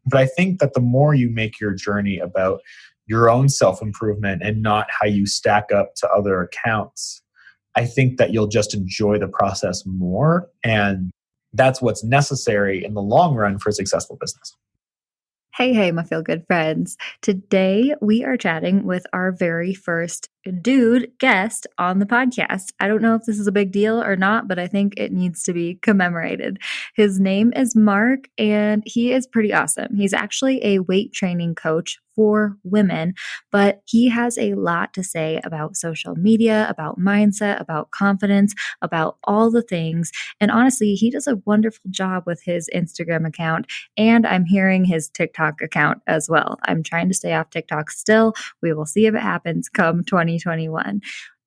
But I think that the more you make your journey about your own self-improvement and not how you stack up to other accounts, I think that you'll just enjoy the process more. And that's what's necessary in the long run for a successful business. Hey, my feel good friends. Today we are chatting with our very first dude guest on the podcast. I don't know if this is a big deal or not, but I think it needs to be commemorated. His name is Mark, and he is pretty awesome. He's actually a weight training coach for women, but he has a lot to say about social media, about mindset, about confidence, about all the things. And honestly, he does a wonderful job with his Instagram account, and I'm hearing his TikTok account as well. I'm trying to stay off TikTok still. We will see if it happens come 2021.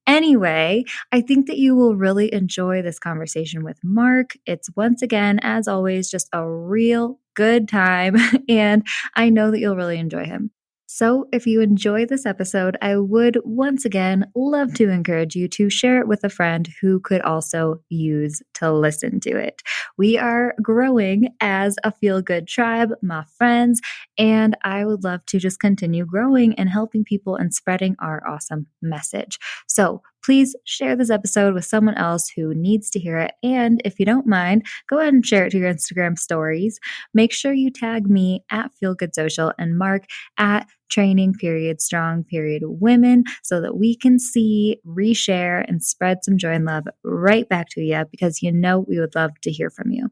Anyway, I think that you will really enjoy this conversation with Mark. It's once again, as always, just a real good time, and I know that you'll really enjoy him. So if you enjoy this episode, I would once again love to encourage you to share it with a friend who could also use to listen to it. We are growing as a feel-good tribe, my friends, and I would love to just continue growing and helping people and spreading our awesome message. So please share this episode with someone else who needs to hear it. And if you don't mind, go ahead and share it to your Instagram stories. Make sure you tag me at Feel Good Social and Mark at training.strong.women so that we can see, reshare, and spread some joy and love right back to you because you know we would love to hear from you.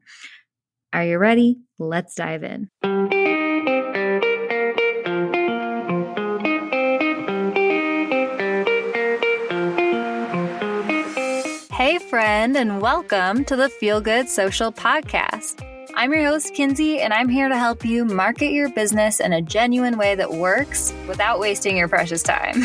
Are you ready? Let's dive in. Hey, friend, and welcome to the Feel Good Social Podcast. I'm your host, Kinsey, and I'm here to help you market your business in a genuine way that works without wasting your precious time.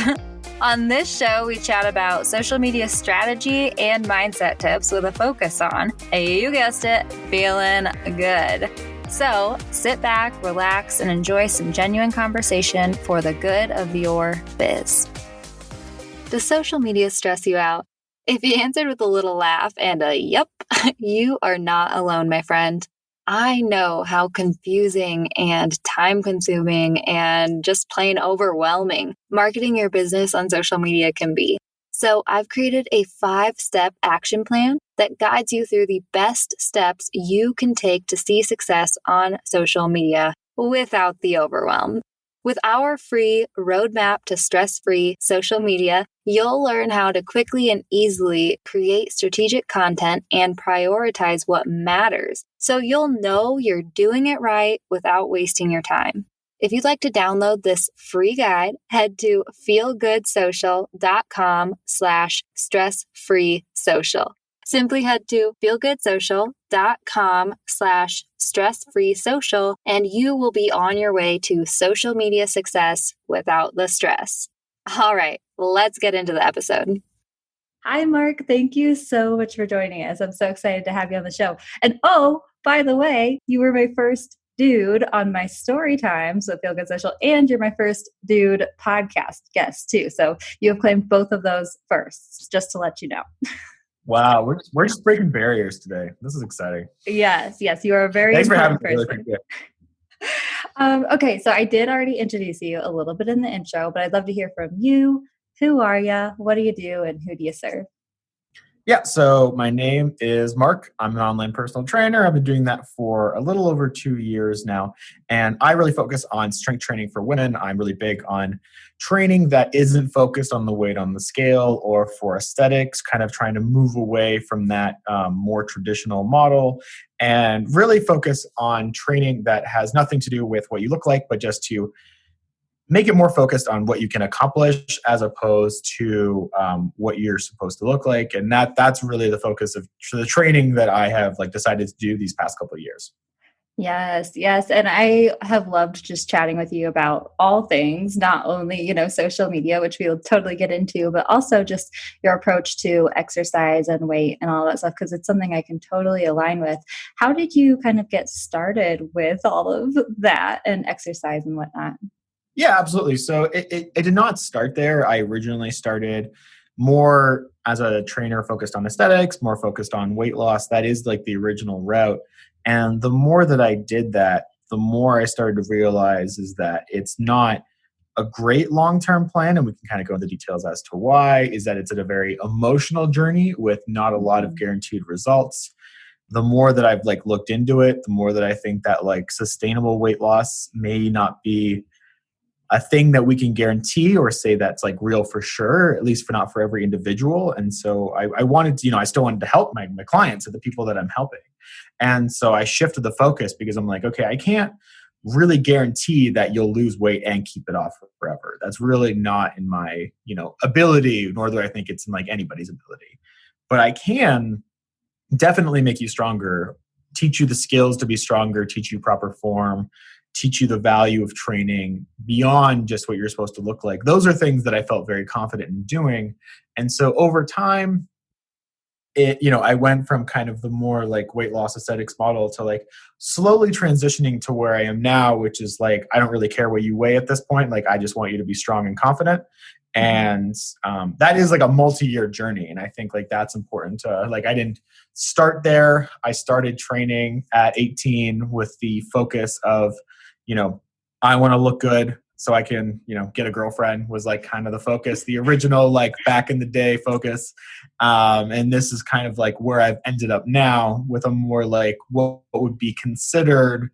On this show, we chat about social media strategy and mindset tips with a focus on, you guessed it, feeling good. So sit back, relax, and enjoy some genuine conversation for the good of your biz. Does social media stress you out? If you answered with a little laugh and a yep, you are not alone, my friend. I know how confusing and time-consuming and just plain overwhelming marketing your business on social media can be. So I've created a 5-step action plan that guides you through the best steps you can take to see success on social media without the overwhelm. With our free roadmap to stress-free social media, you'll learn how to quickly and easily create strategic content and prioritize what matters, so you'll know you're doing it right without wasting your time. If you'd like to download this free guide, head to feelgoodsocial.com/stress-free-social. Simply head to feelgoodsocial.com/stress-free-social, and you will be on your way to social media success without the stress. All right, let's get into the episode. Hi, Mark. Thank you so much for joining us. I'm so excited to have you on the show. And oh, by the way, you were my first dude on my story time, so Feel Good Social, and you're my first dude podcast guest too. So you have claimed both of those firsts, just to let you know. Wow, we're just breaking barriers today. This is exciting. Yes, you are a very Thanks for having important me. person. Really Okay, so I did already introduce you a little bit in the intro, but I'd love to hear from you. Who are you? What do you do? And who do you serve? Yeah, so my name is Mark. I'm an online personal trainer. I've been doing that for a little over 2 years now. And I really focus on strength training for women. I'm really big on training that isn't focused on the weight on the scale or for aesthetics, kind of trying to move away from that more traditional model and really focus on training that has nothing to do with what you look like, but just to make it more focused on what you can accomplish as opposed to what you're supposed to look like. And that's really the focus of the training that I have decided to do these past couple of years. Yes. And I have loved just chatting with you about all things, not only, social media, which we'll totally get into, but also just your approach to exercise and weight and all that stuff, because it's something I can totally align with. How did you kind of get started with all of that and exercise and whatnot? Yeah, absolutely. So it did not start there. I originally started more as a trainer focused on aesthetics, more focused on weight loss. That is the original route. And the more that I did that, the more I started to realize is that it's not a great long-term plan, and we can kind of go into details as to why, is that it's at a very emotional journey with not a lot of guaranteed results. The more that I've like looked into it, the more that I think that like sustainable weight loss may not be a thing that we can guarantee or say that's like real for sure, at least for not for every individual. And so I wanted to, I still wanted to help my clients and the people that I'm helping. And so I shifted the focus because I'm like, okay, I can't really guarantee that you'll lose weight and keep it off forever. That's really not in my, ability, nor do I think it's in like anybody's ability. But I can definitely make you stronger, teach you the skills to be stronger, teach you proper form, teach you the value of training beyond just what you're supposed to look like. Those are things that I felt very confident in doing. And so over time, I went from kind of the more like weight loss aesthetics model to like slowly transitioning to where I am now, which is like, I don't really care what you weigh at this point. Like, I just want you to be strong and confident. And that is like a multi-year journey. And I think like that's important to like, I didn't start there. I started training at 18 with the focus of, I want to look good so I can, get a girlfriend was like kind of the focus, the original, like back in the day focus. And this is kind of like where I've ended up now with a more like what would be considered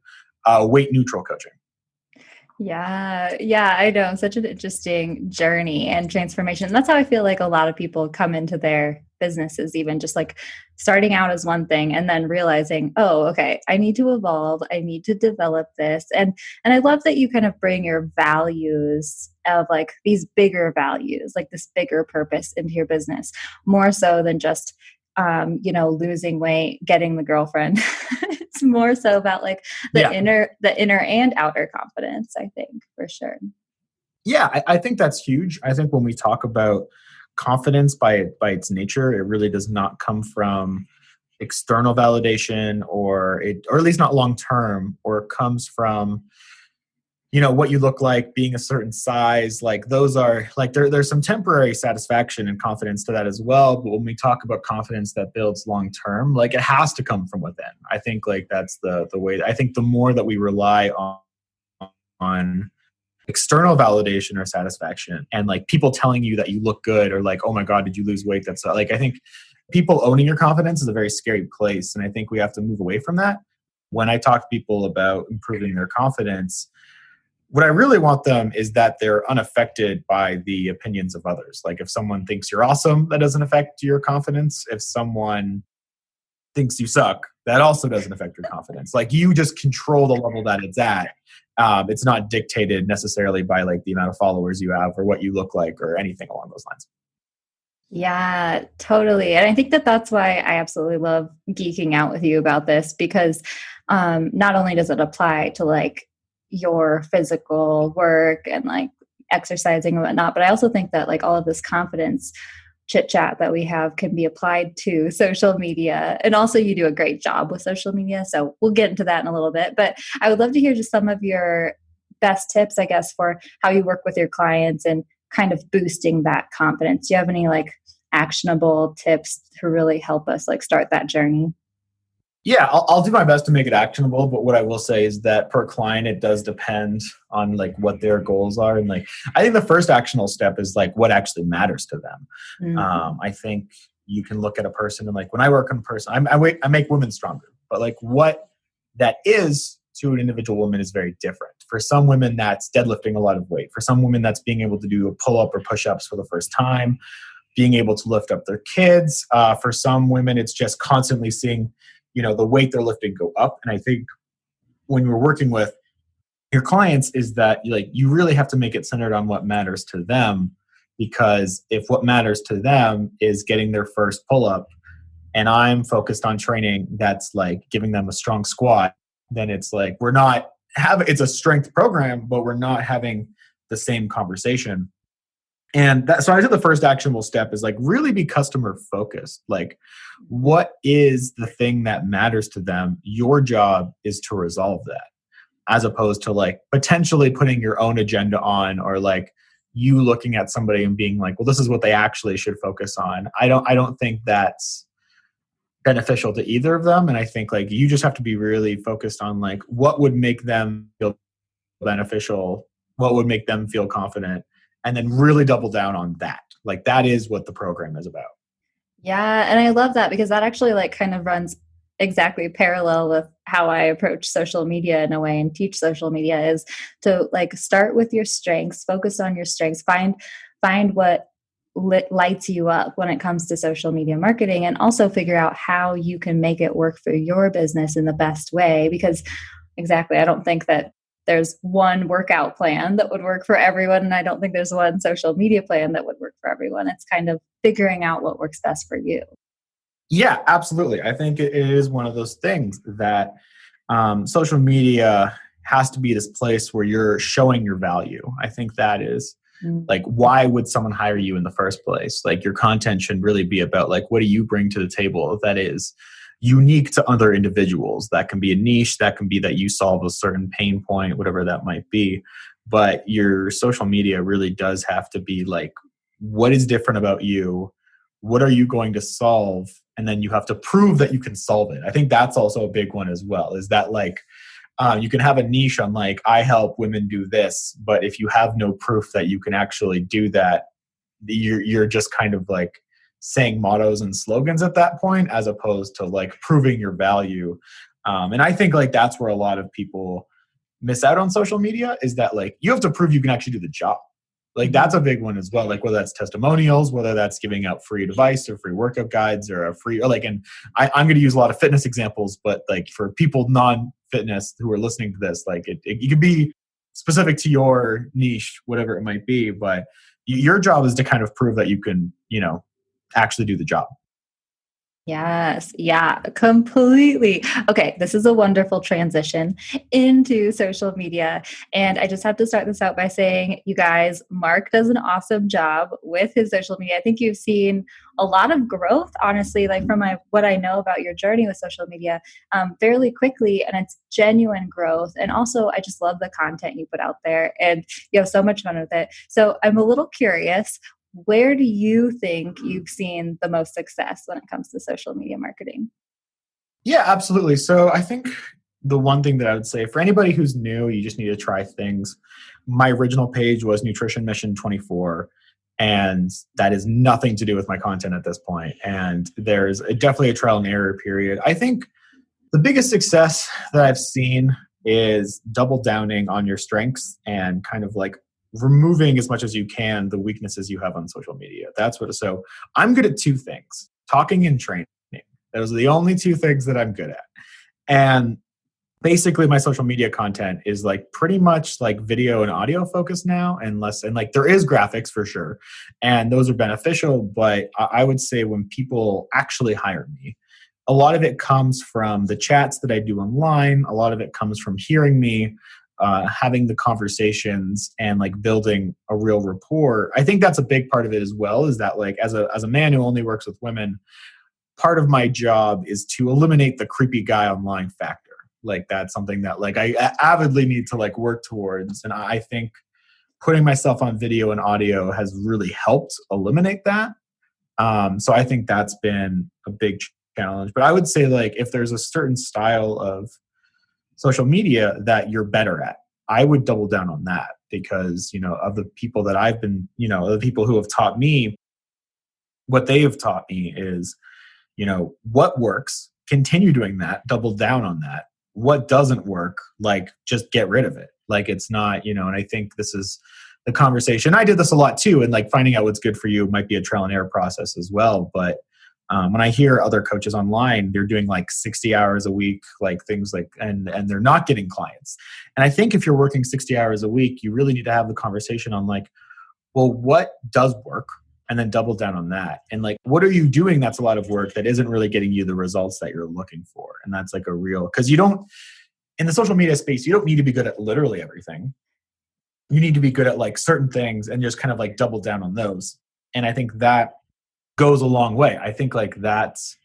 weight neutral coaching. Yeah, I know. Such an interesting journey and transformation. That's how I feel like a lot of people come into their businesses, even just like starting out as one thing and then realizing, oh, okay, I need to evolve. I need to develop this. And I love that you kind of bring your values of like these bigger values, like this bigger purpose into your business, more so than just losing weight, getting the girlfriend. It's more so about like the inner and outer confidence, I think, for sure. Yeah, I think that's huge. I think when we talk about confidence by its nature, it really does not come from external validation or at least not long term, or it comes from what you look like, being a certain size. Like those are like there's some temporary satisfaction and confidence to that as well. But when we talk about confidence that builds long term, like it has to come from within. I think like that's the way. I think the more that we rely on external validation or satisfaction and like people telling you that you look good or like, oh my God, did you lose weight? That's like, I think people owning your confidence is a very scary place. And I think we have to move away from that. When I talk to people about improving their confidence, what I really want them is that they're unaffected by the opinions of others. Like if someone thinks you're awesome, that doesn't affect your confidence. If someone thinks you suck, that also doesn't affect your confidence. Like you just control the level that it's at. It's not dictated necessarily by like the amount of followers you have or what you look like or anything along those lines. Yeah, totally. And I think that that's why I absolutely love geeking out with you about this, because not only does it apply to like your physical work and like exercising and whatnot, but I also think that like all of this confidence chit chat that we have can be applied to social media. And also you do a great job with social media. So we'll get into that in a little bit, but I would love to hear just some of your best tips, I guess, for how you work with your clients and kind of boosting that confidence. Do you have any like actionable tips to really help us like start that journey? Yeah, I'll do my best to make it actionable, but what I will say is that per client, it does depend on like what their goals are. And like, I think the first actionable step is like what actually matters to them. Mm-hmm. I think you can look at a person and like, when I work on a person, I make women stronger, but like what that is to an individual woman is very different. For some women, that's deadlifting a lot of weight. For some women, that's being able to do a pull-up or push-ups for the first time, being able to lift up their kids. For some women, it's just constantly seeing the weight they're lifting go up. And I think when you're working with your clients is that like you really have to make it centered on what matters to them, because if what matters to them is getting their first pull-up and I'm focused on training that's like giving them a strong squat, then it's like it's a strength program, but we're not having the same conversation. And so I think the first actionable step is like really be customer focused. Like what is the thing that matters to them? Your job is to resolve that, as opposed to like potentially putting your own agenda on, or like you looking at somebody and being like, well, this is what they actually should focus on. I don't think that's beneficial to either of them. And I think like you just have to be really focused on like what would make them feel beneficial, what would make them feel confident, and then really double down on that. Like that is what the program is about. Yeah, and I love that because that actually like kind of runs exactly parallel with how I approach social media in a way and teach social media is to like start with your strengths, focus on your strengths, find what lights you up when it comes to social media marketing and also figure out how you can make it work for your business in the best way because exactly, I don't think that there's one workout plan that would work for everyone. And I don't think there's one social media plan that would work for everyone. It's kind of figuring out what works best for you. Yeah, absolutely. I think it is one of those things that social media has to be this place where you're showing your value. I think that is like, why would someone hire you in the first place? Like your content should really be about like, what do you bring to the table that is unique to other individuals? That can be a niche, that can be that you solve a certain pain point, whatever that might be. But your social media really does have to be like, what is different about you? What are you going to solve? And then you have to prove that you can solve it. I think that's also a big one as well, is that like, you can have a niche on like, I help women do this, but if you have no proof that you can actually do that, you're just kind of like saying mottos and slogans at that point, as opposed to like proving your value. And I think like that's where a lot of people miss out on social media is that like you have to prove you can actually do the job. Like that's a big one as well. Like whether that's testimonials, whether that's giving out free advice or free workout guides or a free, or like, and I'm going to use a lot of fitness examples, but like for people non-fitness who are listening to this, like it could be specific to your niche, whatever it might be, but your job is to kind of prove that you can, actually do the job. Yes, yeah, completely. Okay, this is a wonderful transition into social media. And I just have to start this out by saying, you guys, Mark does an awesome job with his social media. I think you've seen a lot of growth, honestly, like from what I know about your journey with social media fairly quickly. And it's genuine growth. And also, I just love the content you put out there and you have so much fun with it. So I'm a little curious. Where do you think you've seen the most success when it comes to social media marketing? Yeah, absolutely. So I think the one thing that I would say for anybody who's new, you just need to try things. My original page was Nutrition Mission 24, and that is nothing to do with my content at this point. And there's definitely a trial and error period. I think the biggest success that I've seen is double downing on your strengths and kind of like removing as much as you can the weaknesses you have on social media. So I'm good at two things: talking and training. Those are the only two things that I'm good at. And basically my social media content is like pretty much like video and audio focused now, and like there is graphics for sure. And those are beneficial, but I would say when people actually hire me, a lot of it comes from the chats that I do online. A lot of it comes from hearing me, having the conversations and like building a real rapport. I think that's a big part of it as well, is that like as a man who only works with women, part of my job is to eliminate the creepy guy online factor. Like that's something that like I avidly need to like work towards. And I think putting myself on video and audio has really helped eliminate that. So I think that's been a big challenge. But I would say like if there's a certain style of social media that you're better at, I would double down on that because, of the people that I've been, the people who have taught me, what they have taught me is, what works, continue doing that, double down on that. What doesn't work, like just get rid of it. Like it's not, and I think this is the conversation. I did this a lot too. And like finding out what's good for you might be a trial and error process as well. But when I hear other coaches online, they're doing like 60 hours a week, like things like, and they're not getting clients. And I think if you're working 60 hours a week, you really need to have the conversation on like, well, what does work? And then double down on that. And like, what are you doing that's a lot of work that isn't really getting you the results that you're looking for? And that's like a real, because in the social media space, you don't need to be good at literally everything. You need to be good at like certain things and just kind of like double down on those. And I think that goes a long way. I think like that's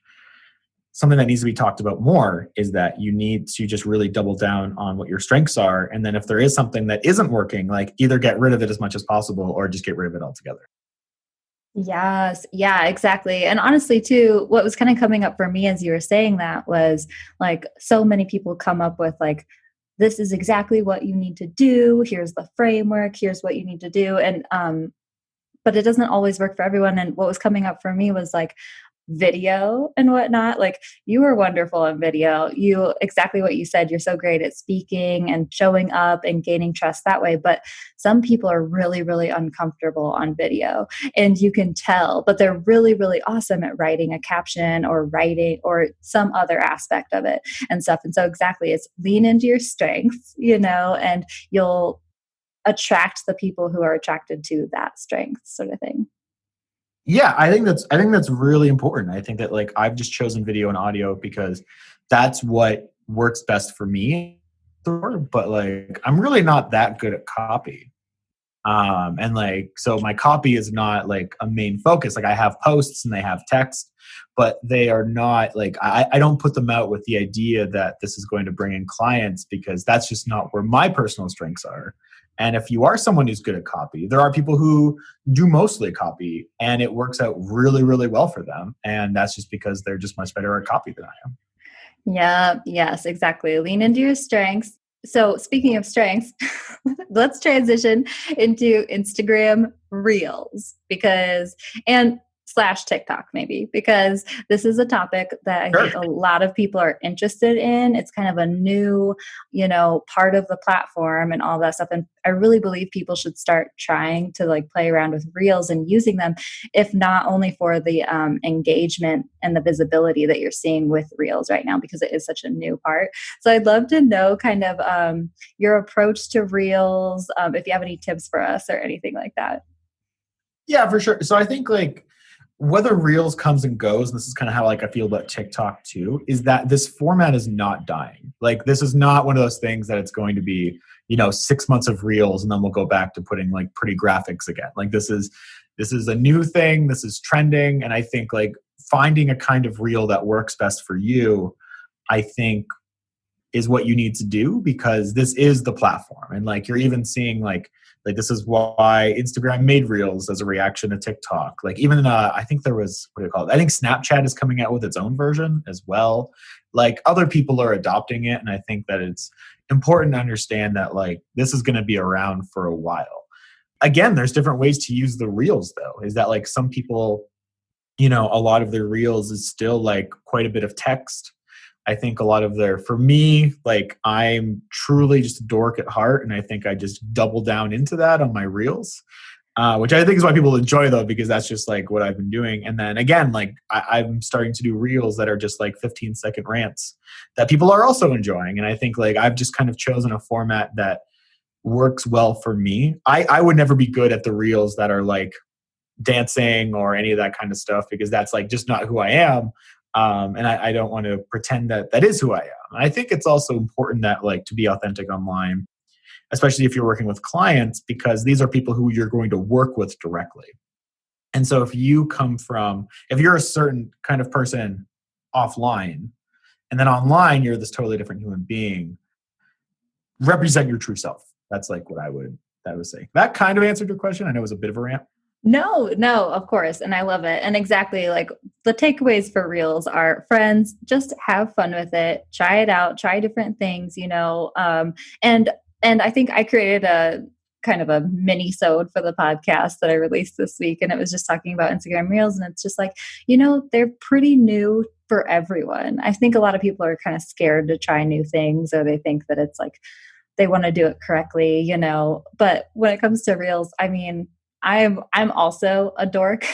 something that needs to be talked about more, is that you need to just really double down on what your strengths are. And then if there is something that isn't working, like either get rid of it as much as possible or just get rid of it altogether. Yes. Yeah, exactly. And honestly, too, what was kind of coming up for me as you were saying that was like so many people come up with like, this is exactly what you need to do. Here's the framework. Here's what you need to do. And but it doesn't always work for everyone. And what was coming up for me was like video and whatnot. Like you were wonderful in video. You exactly what you said. You're so great at speaking and showing up and gaining trust that way. But some people are really, really uncomfortable on video and you can tell, but they're really, really awesome at writing a caption or writing or some other aspect of it and stuff. And so exactly it's lean into your strengths, and you'll attract the people who are attracted to that strength sort of thing. Yeah, I think that's really important. I think that like I've just chosen video and audio because that's what works best for me. But like I'm really not that good at copy. And like so my copy is not like a main focus. Like I have posts and they have text, but they are not like I don't put them out with the idea that this is going to bring in clients because that's just not where my personal strengths are. And if you are someone who's good at copy, there are people who do mostly copy and it works out really, really well for them. And that's just because they're just much better at copy than I am. Yeah, yes, exactly. Lean into your strengths. So, speaking of strengths, let's transition into Instagram Reels and slash TikTok maybe because this is a topic that I think Sure. a lot of people are interested in. It's kind of a new, part of the platform and all that stuff. And I really believe people should start trying to like play around with Reels and using them, if not only for the engagement and the visibility that you're seeing with Reels right now, because it is such a new part. So I'd love to know kind of your approach to Reels, if you have any tips for us or anything like that. Yeah, for sure. So I think like whether Reels comes and goes, and this is kind of how like I feel about TikTok too, is that this format is not dying. Like this is not one of those things that it's going to be, 6 months of Reels and then we'll go back to putting like pretty graphics again. Like this is a new thing, this is trending, and I think like finding a kind of reel that works best for you, I think is what you need to do because this is the platform. And like you're even seeing like this is why Instagram made reels as a reaction to TikTok. Like even I think there was, what do you call it? I think Snapchat is coming out with its own version as well. Like other people are adopting it, and I think that it's important to understand that like this is going to be around for a while. Again, there's different ways to use the reels though. Is that like some people, a lot of their reels is still like quite a bit of text. I think a lot of for me, like I'm truly just a dork at heart. And I think I just double down into that on my reels, which I think is why people enjoy though, because that's just like what I've been doing. And then again, like I'm starting to do reels that are just like 15-second rants that people are also enjoying. And I think like I've just kind of chosen a format that works well for me. I would never be good at the reels that are like dancing or any of that kind of stuff because that's like just not who I am. And I don't want to pretend that that is who I am. And I think it's also important that like to be authentic online, especially if you're working with clients, because these are people who you're going to work with directly. And so if you're a certain kind of person offline, and then online you're this totally different human being, represent your true self. That's like what I would say. That kind of answered your question. I know it was a bit of a rant. No, no, of course. And I love it. And exactly like the takeaways for reels are friends, just have fun with it, try it out, try different things, and I think I created a kind of a mini sode for the podcast that I released this week. And it was just talking about Instagram reels. And it's just like, they're pretty new for everyone. I think a lot of people are kind of scared to try new things or they think that it's like they want to do it correctly, But when it comes to reels, I mean, I'm also a dork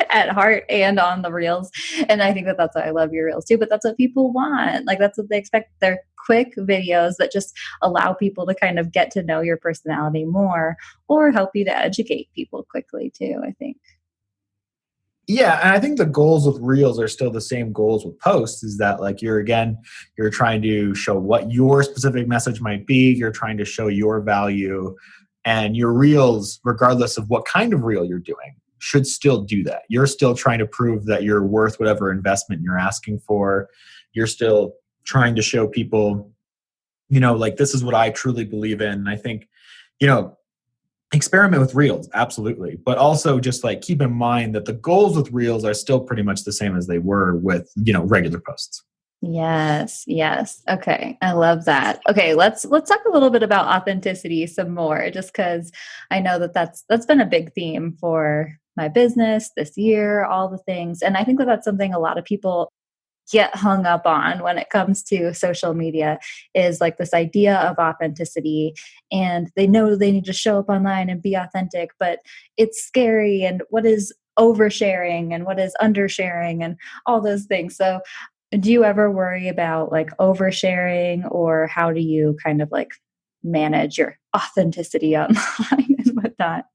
at heart and on the reels, and I think that that's why I love your reels too. But that's what people want. Like that's what they expect. They're quick videos that just allow people to kind of get to know your personality more, or help you to educate people quickly too. I think. Yeah, and I think the goals with reels are still the same goals with posts, is that like you're trying to show what your specific message might be, you're trying to show your value, and your reels, regardless of what kind of reel you're doing, should still do that. You're still trying to prove that you're worth whatever investment you're asking for. You're still trying to show people, like this is what I truly believe in. And I think, you know, Experiment with reels, absolutely. But also just like keep in mind that the goals with reels are still pretty much the same as they were with, regular posts. Yes, yes. Okay. I love that. Okay, let's talk a little bit about authenticity some more just cuz I know that that's been a big theme for my business this year, all the things. And I think that that's something a lot of people get hung up on when it comes to social media is like this idea of authenticity, and they know they need to show up online and be authentic, but it's scary, and what is oversharing and what is undersharing and all those things. So do you ever worry about like oversharing, or how do you kind of like manage your authenticity online and whatnot?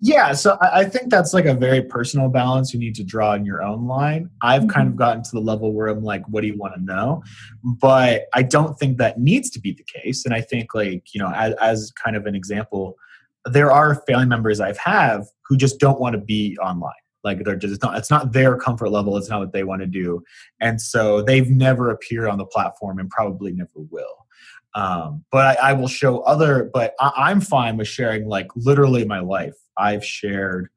Yeah, so I think that's like a very personal balance you need to draw in your own line. I've kind of Mhm. gotten to the level where I'm like, what do you want to know? But I don't think that needs to be the case. And I think, like, as kind of an example, there are family members I've have who just don't want to be online. Like they're just it's not their comfort level. It's not what they want to do. And so they've never appeared on the platform and probably never will. But I will show but I'm fine with sharing like literally my life. I've shared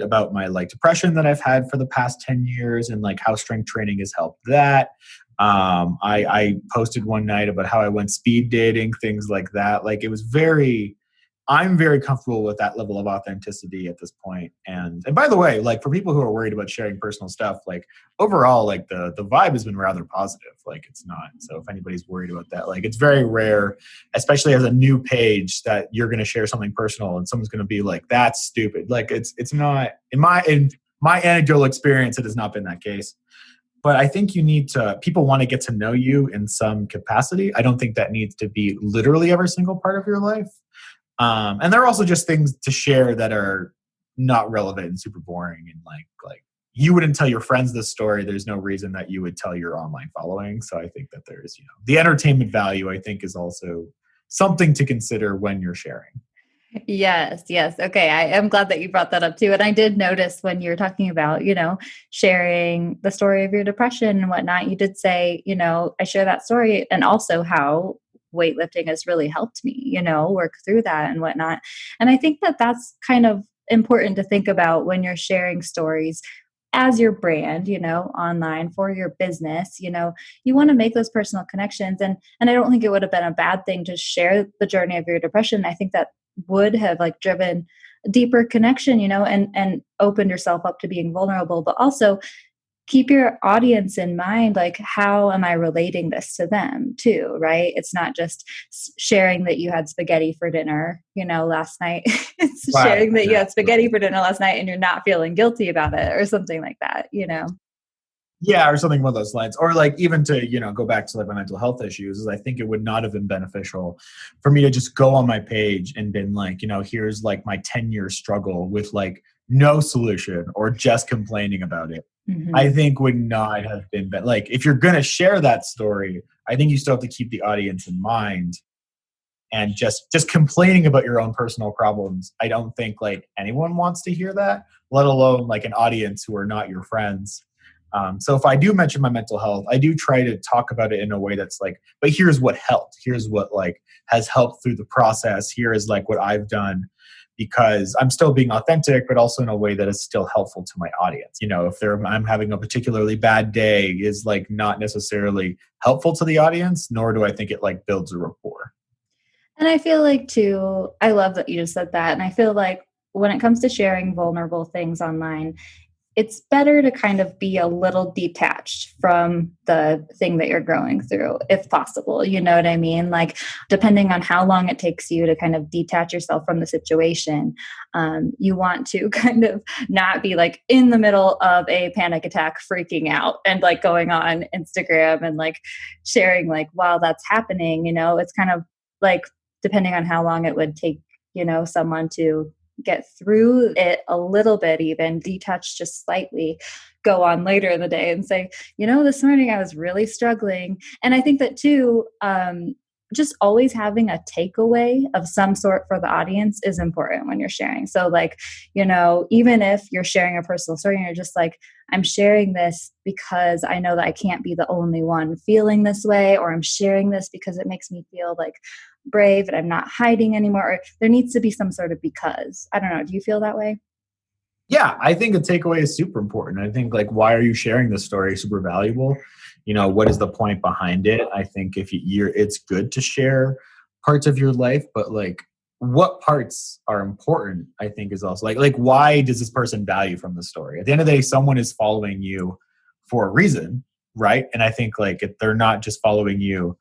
about my like depression that I've had for the past 10 years and like how strength training has helped that. I posted one night about how I went speed dating, things like that. Like it was I'm very comfortable with that level of authenticity at this point. And by the way, like for people who are worried about sharing personal stuff, like overall, like the vibe has been rather positive. Like it's not. So if anybody's worried about that, like it's very rare, especially as a new page, that you're going to share something personal and someone's going to be like, "That's stupid." Like it's not in my anecdotal experience, it has not been that case. But I think people want to get to know you in some capacity. I don't think that needs to be literally every single part of your life. And there are also just things to share that are not relevant and super boring, and like you wouldn't tell your friends this story. There's no reason that you would tell your online following. So I think that there's, the entertainment value, I think, is also something to consider when you're sharing. Yes, yes. Okay. I am glad that you brought that up too. And I did notice when you were talking about, sharing the story of your depression and whatnot, you did say, I share that story and also how weightlifting has really helped me, work through that and whatnot. And I think that that's kind of important to think about when you're sharing stories as your brand, online for your business. You want to make those personal connections. And I don't think it would have been a bad thing to share the journey of your depression. I think that would have like driven a deeper connection, and opened yourself up to being vulnerable, but also keep your audience in mind, like how am I relating this to them too, right? It's not just sharing that you had spaghetti for dinner, last night. It's Right. sharing that you Yeah. had spaghetti for dinner last night and you're not feeling guilty about it or something like that. Yeah, or something along those lines. Or like even to, go back to like my mental health issues, is I think it would not have been beneficial for me to just go on my page and been like, here's like my 10-year struggle with like no solution or just complaining about it. I Hmm. think would not have been like if you're gonna share that story, I think you still have to keep the audience in mind. And just complaining about your own personal problems, I don't think like anyone wants to hear that, let alone like an audience who are not your friends. So if I do mention my mental health, I do try to talk about it in a way that's like, but here's what helped, here's what like has helped through the process, here is like what I've done, because I'm still being authentic, but also in a way that is still helpful to my audience. If I'm having a particularly bad day, is like not necessarily helpful to the audience, nor do I think it like builds a rapport. And I feel like too, I love that you just said that. And I feel like when it comes to sharing vulnerable things online, it's better to kind of be a little detached from the thing that you're going through, if possible. You know what I mean? Like, depending on how long it takes you to kind of detach yourself from the situation, you want to kind of not be like in the middle of a panic attack, freaking out and like going on Instagram and like sharing, like, while that's happening, it's kind of like, depending on how long it would take, someone to get through it a little bit, even detach just slightly, go on later in the day and say, this morning I was really struggling. And I think that too, just always having a takeaway of some sort for the audience is important when you're sharing. So like, even if you're sharing a personal story and you're just like, I'm sharing this because I know that I can't be the only one feeling this way, or I'm sharing this because it makes me feel like brave and I'm not hiding anymore. Or there needs to be some sort of because. I don't know. Do you feel that way? Yeah, I think a takeaway is super important. I think like, why are you sharing this story is super valuable. What is the point behind it? I think if you're, it's good to share parts of your life, but like, what parts are important, I think is also like why does this person value from the story? At the end of the day, someone is following you for a reason, right? And I think like if they're not just following you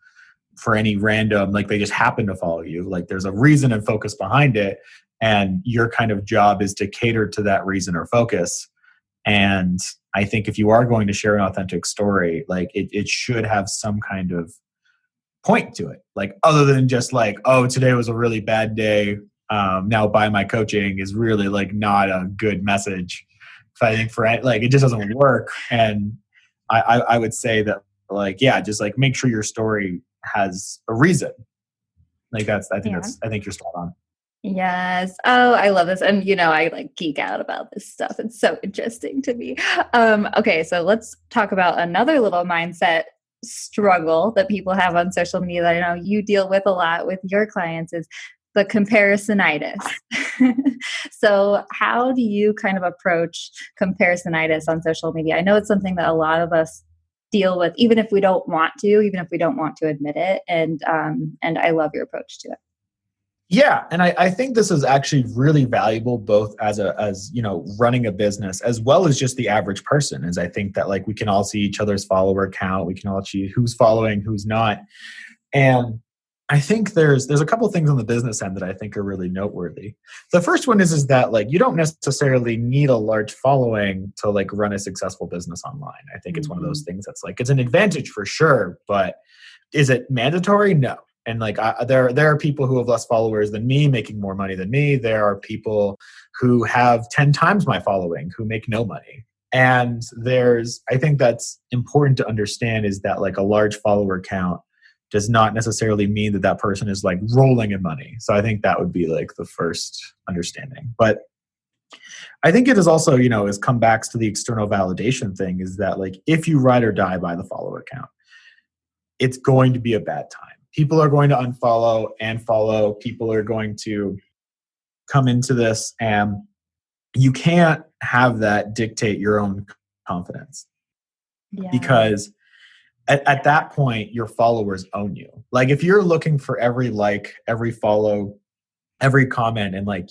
for any random, like they just happen to follow you, like there's a reason and focus behind it, and your kind of job is to cater to that reason or focus. And I think if you are going to share an authentic story, like it should have some kind of point to it, like other than just like, oh, today was a really bad day, now buy my coaching is really like not a good message. I think for like, it just doesn't work. And I would say that like, yeah, just like make sure your story has a reason. Like Yeah. I think you're spot on. Yes. Oh, I love this. And I like geek out about this stuff. It's so interesting to me. Okay, so let's talk about another little mindset struggle that people have on social media that I know you deal with a lot with your clients is the comparisonitis. So how do you kind of approach comparisonitis on social media? I know it's something that a lot of us deal with, even if we don't want to, even if we don't want to admit it. And I love your approach to it. Yeah, and I think this is actually really valuable both as running a business as well as just the average person. Is I think that like we can all see each other's follower count, we can all see who's following, who's not, and I think there's a couple of things on the business end that I think are really noteworthy. The first one is that like you don't necessarily need a large following to like run a successful business online. I think it's one of those things that's like it's an advantage for sure, but is it mandatory? No. And like there are people who have less followers than me making more money than me. There are people who have 10 times my following who make no money. And I think that's important to understand is that like a large follower count does not necessarily mean that that person is like rolling in money. So I think that would be like the first understanding. But I think it is also, is come back to the external validation thing is that like if you ride or die by the follower count, it's going to be a bad time. People are going to unfollow and follow. People are going to come into this, and you can't have that dictate your own confidence Yeah. because at that point, your followers own you. Like if you're looking for every like, every follow, every comment, and like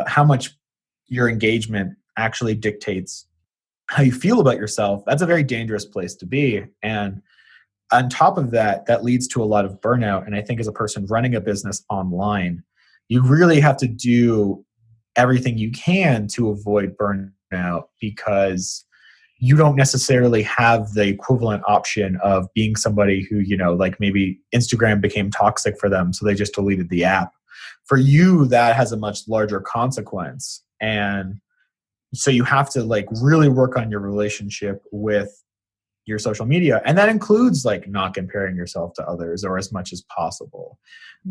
how much your engagement actually dictates how you feel about yourself, that's a very dangerous place to be. And on top of that, that leads to a lot of burnout. And I think as a person running a business online, you really have to do everything you can to avoid burnout because you don't necessarily have the equivalent option of being somebody who, like maybe Instagram became toxic for them, so they just deleted the app. For you, that has a much larger consequence. And so you have to like really work on your relationship with your social media, and that includes like not comparing yourself to others or as much as possible.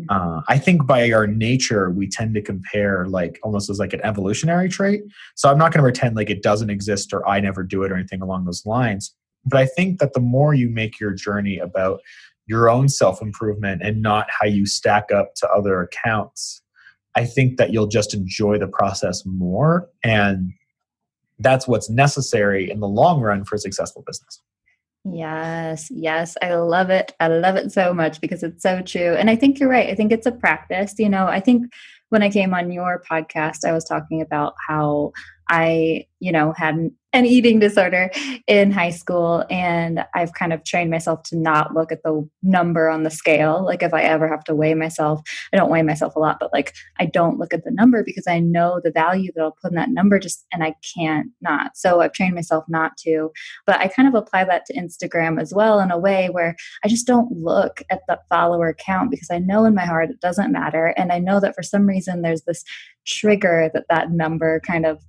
I think by our nature we tend to compare like almost as like an evolutionary trait, so I'm not going to pretend like it doesn't exist or I never do it or anything along those lines, but I think that the more you make your journey about your own self-improvement and not how you stack up to other accounts, I think that you'll just enjoy the process more, and that's what's necessary in the long run for a successful business. Yes, yes. I love it. I love it so much because it's so true. And I think you're right. I think it's a practice. I think when I came on your podcast, I was talking about how I, had an eating disorder in high school. And I've kind of trained myself to not look at the number on the scale. Like if I ever have to weigh myself, I don't weigh myself a lot, but like I don't look at the number because I know the value that I'll put in that number and I can't not. So I've trained myself not to. But I kind of apply that to Instagram as well in a way where I just don't look at the follower count because I know in my heart it doesn't matter. And I know that for some reason there's this trigger that number kind of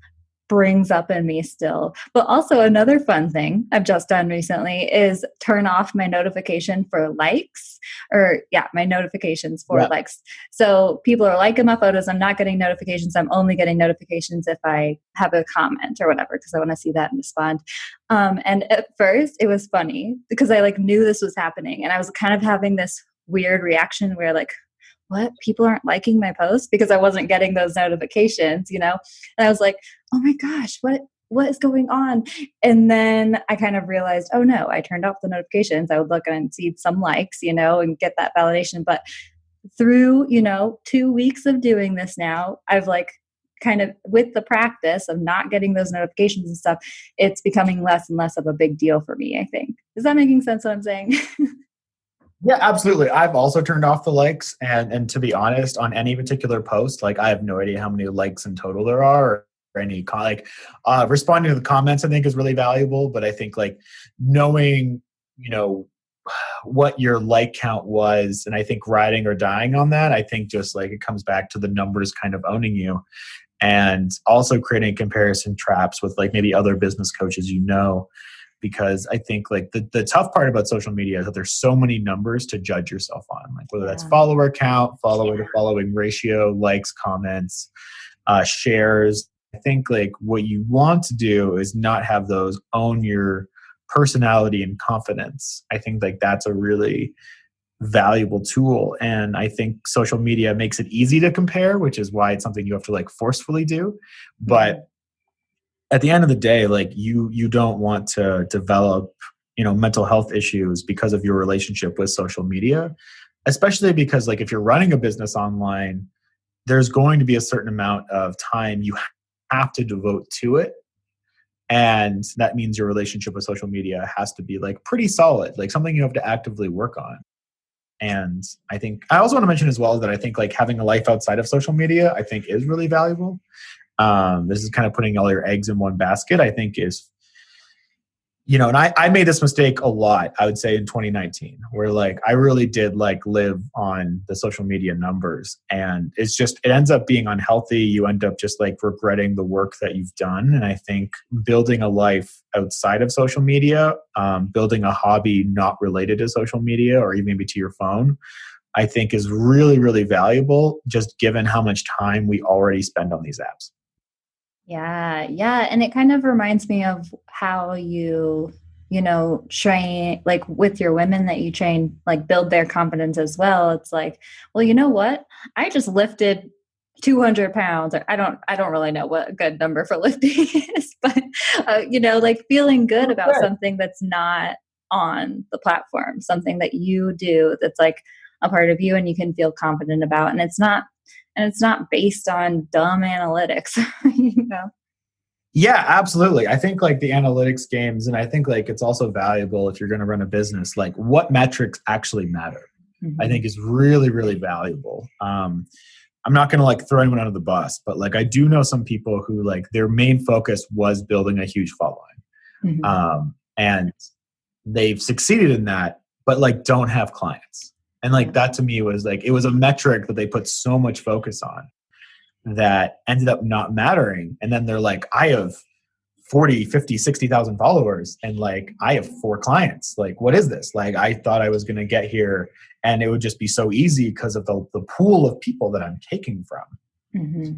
springs up in me still. But also another fun thing I've just done recently is turn off my notification for likes, or yeah, my notifications for Yeah. likes. So people are liking my photos. I'm not getting notifications. I'm only getting notifications if I have a comment or whatever, because I want to see that and respond. And at first it was funny because I like knew this was happening, and I was kind of having this weird reaction where like, what, people aren't liking my post, because I wasn't getting those notifications, and I was like, oh my gosh, what is going on? And then I kind of realized, oh no, I turned off the notifications. I would look and see some likes, and get that validation. But through 2 weeks of doing this now, I've like kind of, with the practice of not getting those notifications and stuff, it's becoming less and less of a big deal for me, I think. Is that making sense what I'm saying? Yeah, absolutely. I've also turned off the likes, and to be honest, on any particular post, like I have no idea how many likes in total there are, or any responding to the comments I think is really valuable, but I think like knowing, what your like count was, and I think riding or dying on that, I think just like it comes back to the numbers kind of owning you, and also creating comparison traps with like maybe other business coaches, because I think like the tough part about social media is that there's so many numbers to judge yourself on, like whether that's follower count, follower to following ratio, likes, comments, shares. I think like what you want to do is not have those own your personality and confidence. I think like that's a really valuable tool. And I think social media makes it easy to compare, which is why it's something you have to like forcefully do. But at the end of the day, like you don't want to develop, mental health issues because of your relationship with social media, especially because like if you're running a business online, there's going to be a certain amount of time you have to devote to it. And that means your relationship with social media has to be like pretty solid, like something you have to actively work on. And I think I also want to mention as well that I think like having a life outside of social media, I think is really valuable. This is kind of putting all your eggs in one basket, I think is, and I made this mistake a lot, I would say in 2019, where like I really did like live on the social media numbers, and it ends up being unhealthy. You end up just like regretting the work that you've done. And I think building a life outside of social media, building a hobby not related to social media or even maybe to your phone, I think is really, really valuable, just given how much time we already spend on these apps. Yeah, yeah. And it kind of reminds me of how you train, like with your women that you train, like build their confidence as well. It's like, well, you know what? I just lifted 200 pounds. Or I don't really know what a good number for lifting is, but, like feeling good about something that's not on the platform, something that you do that's like a part of you and you can feel confident about. And it's not based on dumb analytics, Yeah, absolutely. I think like the analytics games, and I think like it's also valuable if you're going to run a business, like what metrics actually matter, I think is really, really valuable. I'm not going to like throw anyone under the bus, but like I do know some people who like their main focus was building a huge following. And they've succeeded in that, but like don't have clients. And like that to me was like, it was a metric that they put so much focus on that ended up not mattering. And then they're like, I have 40, 50, 60,000 followers and like I have 4 clients. Like, what is this? Like, I thought I was going to get here and it would just be so easy because of the pool of people that I'm taking from.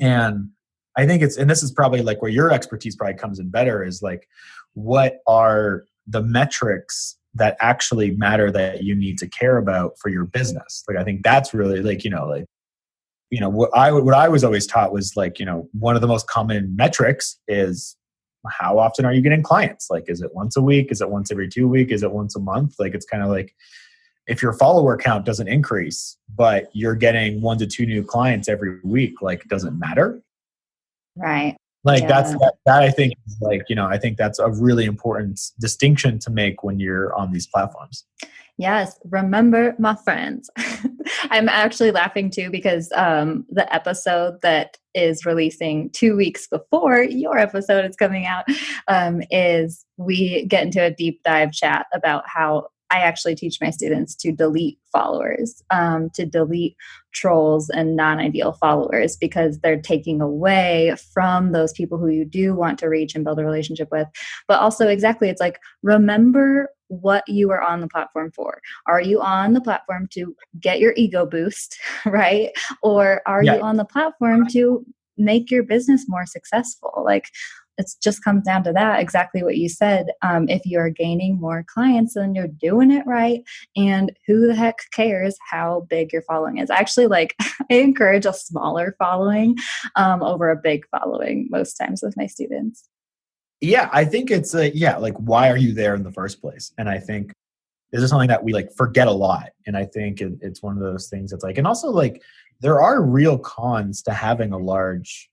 And I think and this is probably like where your expertise probably comes in better, is like, what are the metrics that actually matter that you need to care about for your business? Like, I think that's really like, what I was always taught was like, one of the most common metrics is how often are you getting clients? Like, is it once a week? Is it once every 2 weeks? Is it once a month? Like, it's kind of like if your follower count doesn't increase, but you're getting 1 to 2 new clients every week, like, does it matter? Right. Like that I think is like, I think that's a really important distinction to make when you're on these platforms. Yes. Remember, my friends. I'm actually laughing too because the episode that is releasing 2 weeks before your episode is coming out is we get into a deep dive chat about how I actually teach my students to delete followers, to delete trolls and non-ideal followers, because they're taking away from those people who you do want to reach and build a relationship with. But also, exactly, it's like, remember what you are on the platform for. Are you on the platform to get your ego boost, right? Or are Yeah. you on the platform to make your business more successful? Like, it just comes down to that, exactly what you said. If you're gaining more clients, then you're doing it right. And who the heck cares how big your following is? Actually, like, I encourage a smaller following over a big following most times with my students. Yeah, I think it's like, why are you there in the first place? And I think this is something that we like forget a lot. And I think it's one of those things that's like, and also like, there are real cons to having a large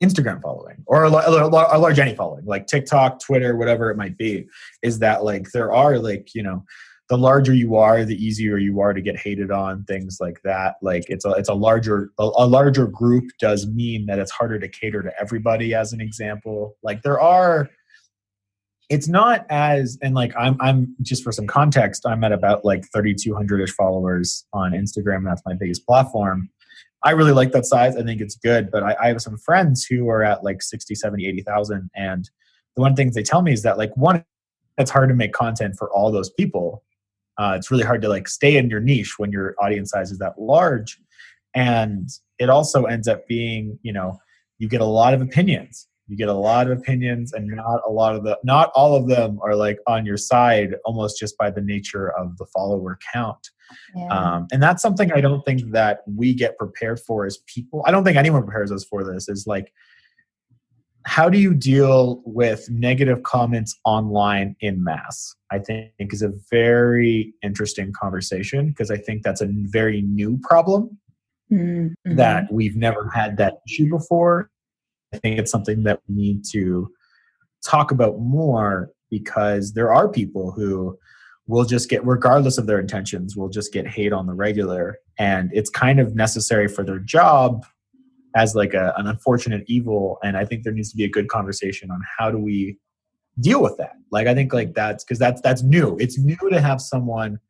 Instagram following or a large any following, like TikTok, Twitter, whatever it might be, is that like there are like, the larger you are, the easier you are to get hated on, things like that. Like it's a larger group does mean that it's harder to cater to everybody, as an example. Like it's not as, and like I'm just for some context, I'm at about like 3,200-ish followers on Instagram. That's my biggest platform. I really like that size. I think it's good, but I have some friends who are at like 60, 70, 80,000. And the one thing they tell me is that like, one, it's hard to make content for all those people. It's really hard to like stay in your niche when your audience size is that large. And it also ends up being, you get a lot of opinions. You get a lot of opinions, and not all of them are like on your side, almost just by the nature of the follower count. Yeah. And that's something I don't think that we get prepared for as people. I don't think anyone prepares us for this, is like, how do you deal with negative comments online in mass? I think is a very interesting conversation, because I think that's a very new problem Mm-hmm. that we've never had that issue before. I think it's something that we need to talk about more, because there are people who will just get, regardless of their intentions, will just get hate on the regular. And it's kind of necessary for their job as like an unfortunate evil. And I think there needs to be a good conversation on how do we deal with that. Like, I think like that's because that's new. It's new to have someone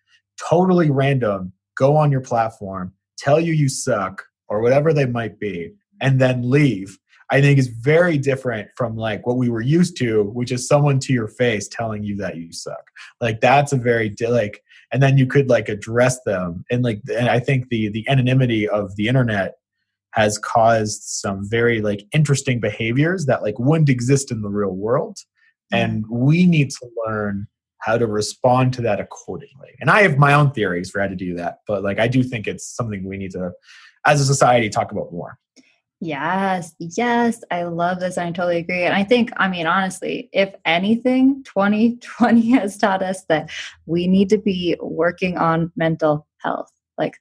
totally random go on your platform, tell you suck or whatever they might be, and then leave. I think is very different from like what we were used to, which is someone to your face telling you that you suck. Like that's a very like, and then you could like address them. And like, and I think the anonymity of the internet has caused some very like interesting behaviors that like wouldn't exist in the real world. And we need to learn how to respond to that accordingly. And I have my own theories for how to do that, but like I do think it's something we need to, as a society, talk about more. Yes, yes, I love this. I totally agree. And I think, I mean, honestly, if anything, 2020 has taught us that we need to be working on mental health, like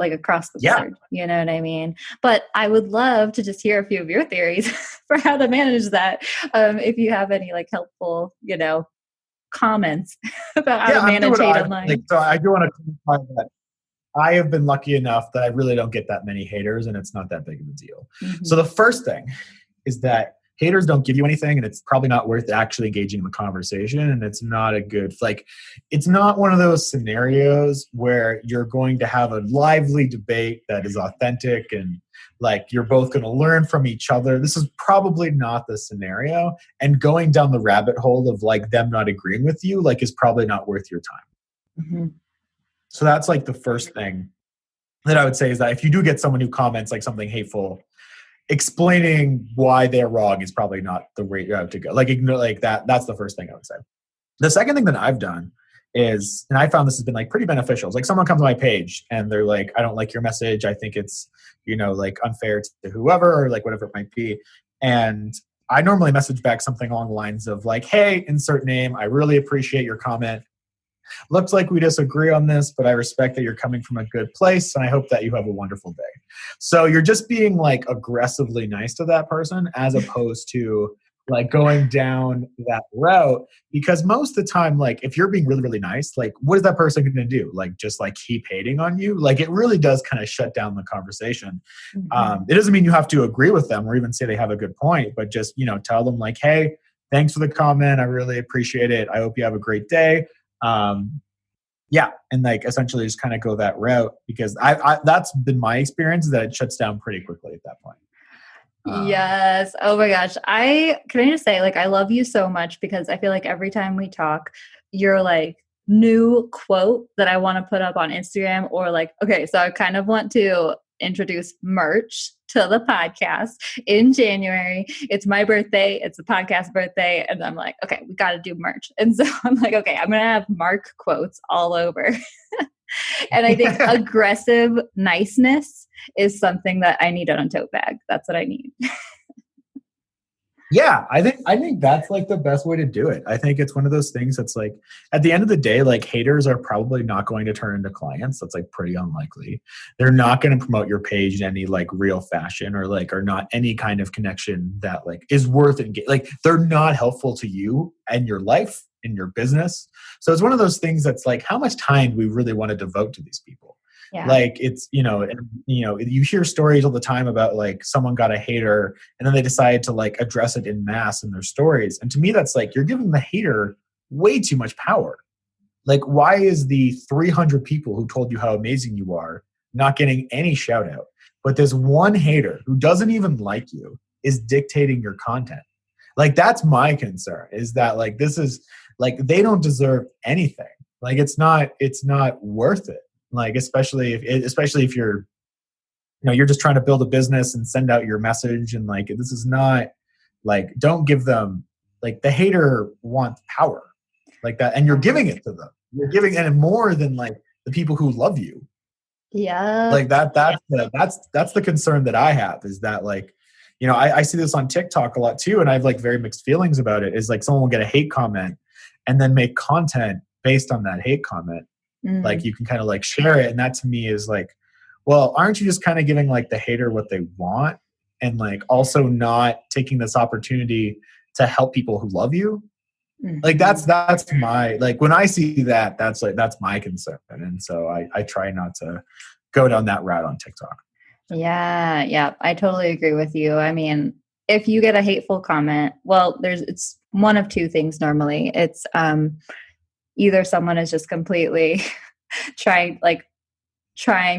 across the board, you know what I mean? But I would love to just hear a few of your theories for how to manage that. If you have any like helpful, comments about how to manage hate online. So I do want to clarify that I have been lucky enough that I really don't get that many haters, and it's not that big of a deal. Mm-hmm. So the first thing is that haters don't give you anything, and it's probably not worth actually engaging in the conversation. And it's not a good, like, it's not one of those scenarios where you're going to have a lively debate that is authentic and like you're both going to learn from each other. This is probably not the scenario. And going down the rabbit hole of like them not agreeing with you, like, is probably not worth your time. Mm-hmm. So that's like the first thing that I would say, is that if you do get someone who comments like something hateful, explaining why they're wrong is probably not the way you have to go. Like, ignore like that. That's the first thing I would say. The second thing that I've done is, and I found this has been like pretty beneficial. It's like someone comes to my page and they're like, I don't like your message. I think it's, like unfair to whoever, or like whatever it might be. And I normally message back something along the lines of like, hey, insert name. I really appreciate your comment. Looks like we disagree on this, but I respect that you're coming from a good place, and I hope that you have a wonderful day. So you're just being like aggressively nice to that person, as opposed to like going down that route. Because most of the time, like if you're being really, really nice, like what is that person going to do? Like just like keep hating on you? Like it really does kind of shut down the conversation. Mm-hmm. It doesn't mean you have to agree with them or even say they have a good point, but just, tell them like, hey, thanks for the comment. I really appreciate it. I hope you have a great day. Yeah, and like essentially just kind of go that route because I that's been my experience is that it shuts down pretty quickly at that point. Yes. Oh my gosh. I just say, like, I love you so much because I feel like every time we talk, you're like new quote that I want to put up on Instagram or like, okay, so I kind of want to introduce merch to the podcast in January. It's my birthday, it's the podcast birthday. And I'm like, okay, we got to do merch. And so I'm like, okay, I'm going to have Mark quotes all over. And I think aggressive niceness is something that I need on a tote bag. That's what I need. Yeah, I think that's like the best way to do it. I think it's one of those things that's like at the end of the day, like haters are probably not going to turn into clients. That's like pretty unlikely. They're not going to promote your page in any like real fashion or like or not any kind of connection that like is worth it. Like they're not helpful to you and your life in your business. So it's one of those things that's like how much time do we really want to devote to these people? Yeah. Like it's you hear stories all the time about like someone got a hater and then they decided to like address it in mass in their stories, and to me that's like you're giving the hater way too much power. Like why is the 300 people who told you how amazing you are not getting any shout out, but this one hater who doesn't even like you is dictating your content? Like that's my concern, is that like this is like they don't deserve anything. Like it's not worth it. Like especially if you're you're just trying to build a business and send out your message, and like this is not like don't give them like the hater wants power like that, and you're giving it to them. You're giving it more than like the people who love you. Yeah. Like that's the concern that I have, is that like I see this on TikTok a lot too, and I have like very mixed feelings about it. Is like someone will get a hate comment and then make content based on that hate comment. Like you can kind of like share it, and that to me is like, well, aren't you just kind of giving like the hater what they want, and like also not taking this opportunity to help people who love you? Like that's my like when I see that, that's my concern, and so I try not to go down that route on TikTok. Yeah, yeah, I totally agree with you. I mean, if you get a hateful comment, well, it's one of two things normally. It's either someone is just completely trying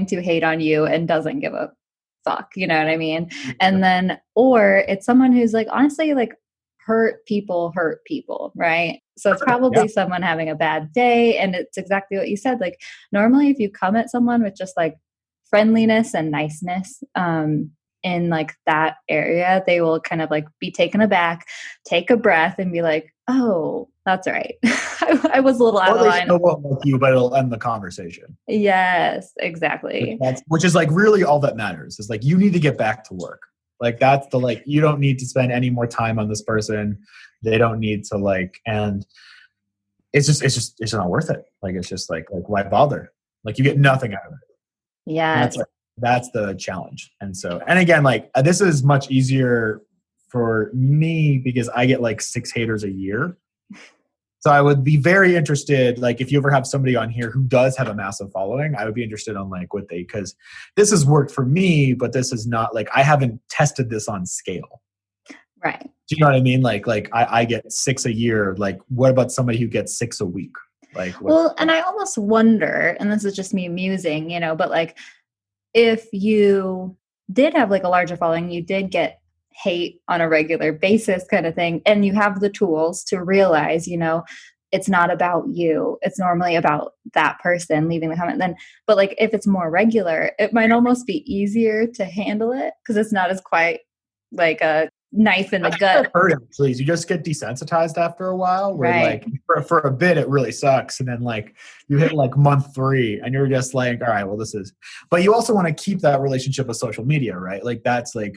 to hate on you and doesn't give a fuck, you know what I mean? And then or it's someone who's like honestly like hurt people, right? So it's probably someone having a bad day, and it's exactly what you said. Like normally if you come at someone with just like friendliness and niceness in like that area, they will kind of like be taken aback, take a breath and be like, oh, that's right. I was a little out of line. Or they won't like you, but it'll end the conversation. Yes, exactly. Which is like really all that matters, is like you need to get back to work. Like that's the like you don't need to spend any more time on this person. They don't need to like, and it's not worth it. Like it's just like why bother? Like you get nothing out of it. Yeah. That's the challenge. And so, and again, like this is much easier for me because I get like 6 haters a year. So I would be very interested, like if you ever have somebody on here who does have a massive following, I would be interested on like what they, because this has worked for me, but this is not like, I haven't tested this on scale. Right. Do you know what I mean? Like I get 6 a year. Like what about somebody who gets 6 a week? Like, well, and I almost wonder, and this is just me musing, but like if you did have like a larger following, you did get hate on a regular basis kind of thing, and you have the tools to realize, it's not about you. It's normally about that person leaving the comment then. But like if it's more regular, it might almost be easier to handle it because it's not as quite like a knife in the gut. I've heard it, please. You just get desensitized after a while where right. like for a bit it really sucks, and then like you hit like month 3 and you're just like, all right, well this is, but you also want to keep that relationship with social media, right? Like that's like,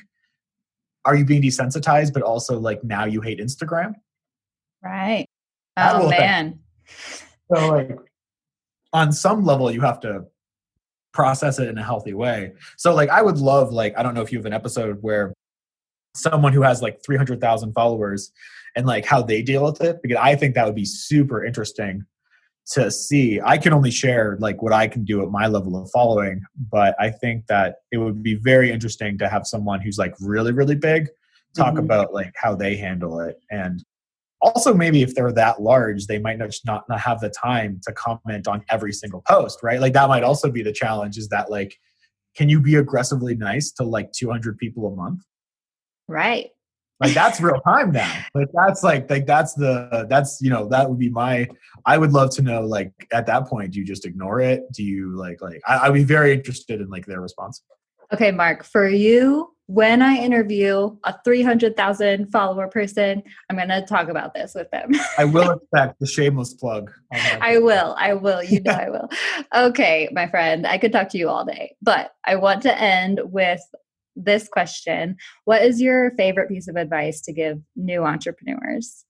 are you being desensitized but also like now you hate Instagram? Right. Oh man. So like on some level you have to process it in a healthy way. So like I would love, like I don't know if you have an episode where someone who has like 300,000 followers and like how they deal with it, because I think that would be super interesting to see. I can only share like what I can do at my level of following, but I think that it would be very interesting to have someone who's like really, really big talk about like how they handle it. And also maybe if they're that large, they might not have the time to comment on every single post, right? Like that might also be the challenge, is that like, can you be aggressively nice to like 200 people a month? Right. Like that's real time now. That's that would be my. I would love to know, like, at that point, do you just ignore it? Do you I'd be very interested in like their response. Okay, Mark, for you, when I interview a 300,000 follower person, I'm going to talk about this with them. I will expect the shameless plug on that. I will. You know, I will. Okay, my friend, I could talk to you all day, but I want to end with this question. What is your favorite piece of advice to give new entrepreneurs?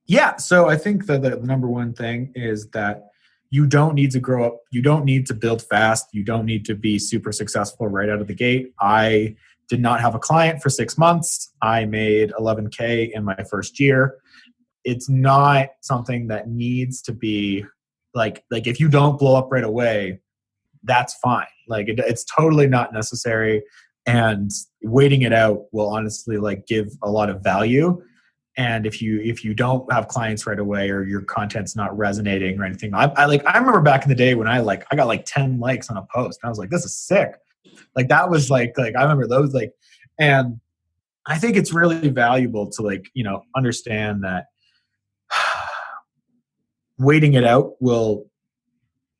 Yeah. So I think that the number one thing is that you don't need to grow up. You don't need to build fast. You don't need to be super successful right out of the gate. I did not have a client for 6 months. I made 11K in my first year. It's not something that needs to be like if you don't blow up right away, that's fine. Like it's totally not necessary. And waiting it out will honestly like give a lot of value. And if you don't have clients right away, or your content's not resonating or anything, I remember back in the day when I got like 10 likes on a post, and I was like, this is sick. Like that was like I remember those, like, and I think it's really valuable to understand that waiting it out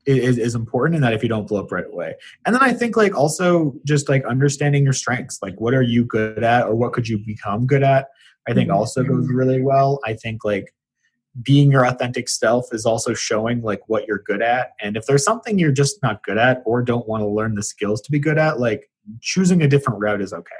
is important, and that if you don't blow up right away. And then I think like also just like understanding your strengths, like what are you good at, or what could you become good at, I think also goes really well. I think like being your authentic self is also showing like what you're good at. And if there's something you're just not good at or don't want to learn the skills to be good at, like choosing a different route is okay.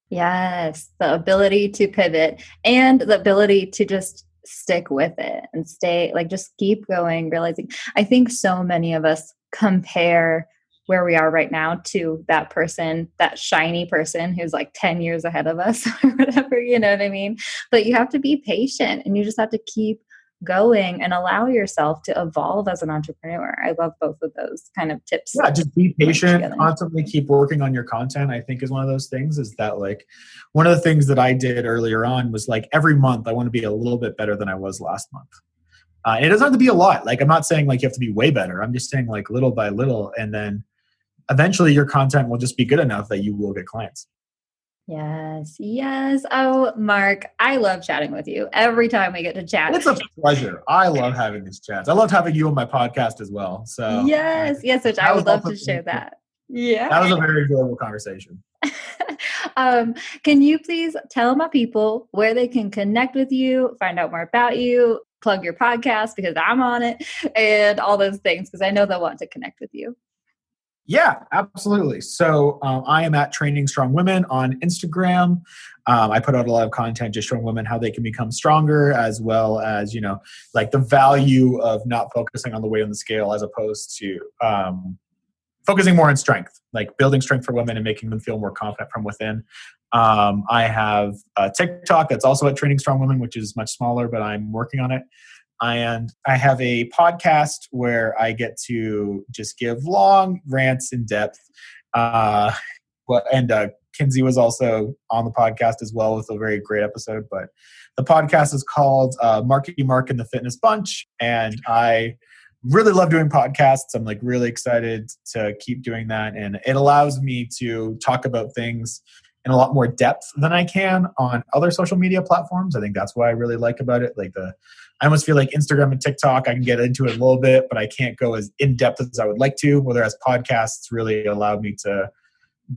Yes, the ability to pivot and the ability to just stick with it and stay, like, just keep going, realizing I think so many of us compare where we are right now to that person, that shiny person who's like 10 years ahead of us or whatever, you know what I mean? But you have to be patient and you just have to keep going and allow yourself to evolve as an entrepreneur. I love both of those kind of tips. Yeah, just be patient, constantly keep working on your content, I think is one of those things. Is that like one of the things that I did earlier on was like every month I want to be a little bit better than I was last month. And it doesn't have to be a lot. Like I'm not saying like you have to be way better. I'm just saying like little by little. And then eventually your content will just be good enough that you will get clients. Yes. Yes. Oh, Mark, I love chatting with you every time we get to chat. It's a pleasure. I love having these chats. I loved having you on my podcast as well. So yes. Yes. Which I would love to share that. Yeah. That was a very enjoyable conversation. Can you please tell my people where they can connect with you, find out more about you, plug your podcast because I'm on it, and all those things, because I know they'll want to connect with you. Yeah, absolutely. So I am at Training Strong Women on Instagram. I put out a lot of content just showing women how they can become stronger, as well as, like the value of not focusing on the weight on the scale, as opposed to focusing more on strength, like building strength for women and making them feel more confident from within. I have a TikTok that's also at Training Strong Women, which is much smaller, but I'm working on it. And I have a podcast where I get to just give long rants in depth. Kinsey was also on the podcast as well with a very great episode. But the podcast is called Marky Mark and the Fitness Bunch. And I really love doing podcasts. I'm like really excited to keep doing that. And it allows me to talk about things in a lot more depth than I can on other social media platforms. I think that's what I really like about it. I almost feel like Instagram and TikTok, I can get into it a little bit, but I can't go as in-depth as I would like to, whereas podcasts really allowed me to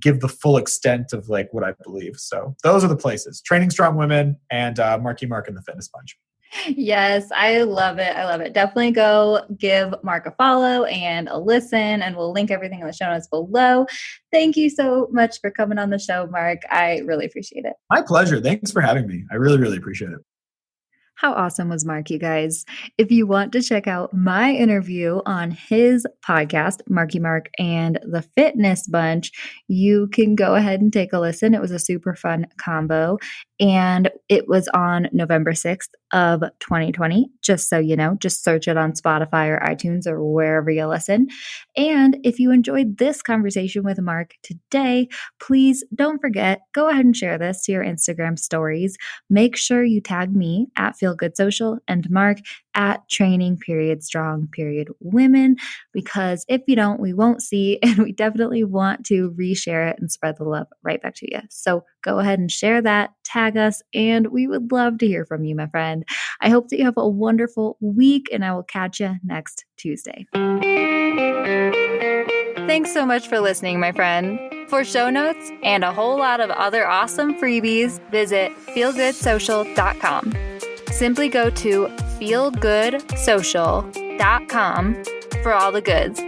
give the full extent of like what I believe. So those are the places: Training Strong Women and Marky Mark and the Fitness Bunch. Yes, I love it. I love it. Definitely go give Mark a follow and a listen, and we'll link everything in the show notes below. Thank you so much for coming on the show, Mark. I really appreciate it. My pleasure. Thanks for having me. I really, really appreciate it. How awesome was Mark, you guys? If you want to check out my interview on his podcast, Marky Mark and the Fitness Bunch, you can go ahead and take a listen. It was a super fun combo. And it was on November 6th of 2020. Just so you know, just search it on Spotify or iTunes or wherever you listen. And if you enjoyed this conversation with Mark today, please don't forget, go ahead and share this to your Instagram stories. Make sure you tag me at Feel Good Social and Mark at training.strong.women, because if you don't, we won't see, and we definitely want to reshare it and spread the love right back to you. So go ahead and share that, tag us, and we would love to hear from you, my friend. I hope that you have a wonderful week, and I will catch you next Tuesday. Thanks so much for listening, my friend. For show notes and a whole lot of other awesome freebies, visit feelgoodsocial.com. Simply go to feelgoodsocial.com for all the goods.